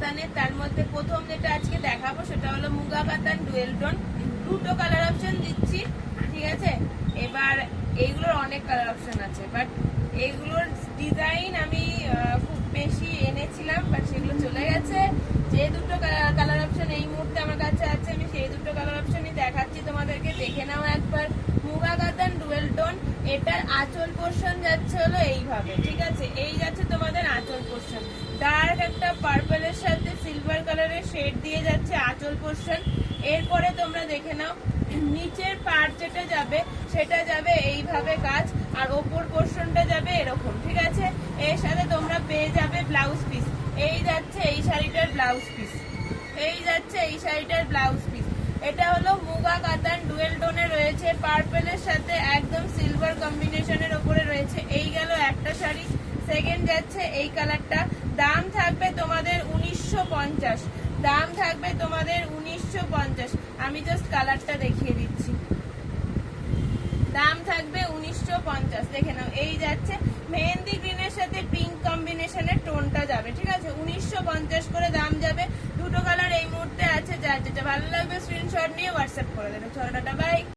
কাতানের। তার মধ্যে প্রথম যেটা আজকে দেখাবো সেটা হলো মুগা কাতান ডুয়েল টোন। দুটো কালার অপশন দিচ্ছি, ঠিক আছে। এবার এইগুলোর অনেক কালার অপশন আছে, বাট এইগুলোর ডিজাইন আমি খুব বেশি এনেছিলাম, বাট সেগুলো চলে গেছে। যে দুটো কালার অপশন এই মুহূর্তে আমার কাছে আছে, আমি সেই দুটো কালার অপশনই দেখাচ্ছি তোমাদেরকে। দেখে নাও একবার। মুগা কাতান ডুয়েল টোন, এটার আঁচল পোর্শন যাচ্ছে হলো এইভাবে, ঠিক আছে। এই যাচ্ছে তোমাদের আঁচল পোর্শন, ডার্ক একটা পার্পলের সাথে সিলভার কালারের শেড দিয়ে যাচ্ছে আঁচল পোর্শন। এরপরে তোমরা দেখে নাও নিচের পার্ট যেটা যাবে সেটা যাবে এইভাবে কাজ, আর ওপর পোর্শনটা যাবে এরকম, ঠিক আছে। এর সাথে তোমরা পেয়ে যাবে ব্লাউজ পিস। এই যাচ্ছে এই শাড়িটার ব্লাউজ পিস, এই যাচ্ছে এই শাড়িটার ব্লাউজ পিস। এটা হলো মুগা কাতান ডুয়েল টোনে রয়েছে, পার্পলের সাথে একদম সিলভার কম্বিনেশনের ওপরে রয়েছে। এই গেল একটা শাড়ি। সেকেন্ড যাচ্ছে এই কালারটা, দাম থাকবে তোমাদের 1950, দাম থাকবে তোমাদের 1950। আমি জাস্ট কালারটা দেখিয়ে দিচ্ছি, দাম থাকবে 1950। দেখে নাও, এই যাচ্ছে মেহেন্দি গ্রিনের সাথে পিঙ্ক কম্বিনেশনের টোনটা যাবে, ঠিক আছে। 1950 করে দাম যাবে। দুটো কালার এই মুহূর্তে আছে, যার যেটা ভালো লাগবে স্ক্রিনশট নিয়ে হোয়াটসঅ্যাপ করে দেবে। চলো টাটা, বাই।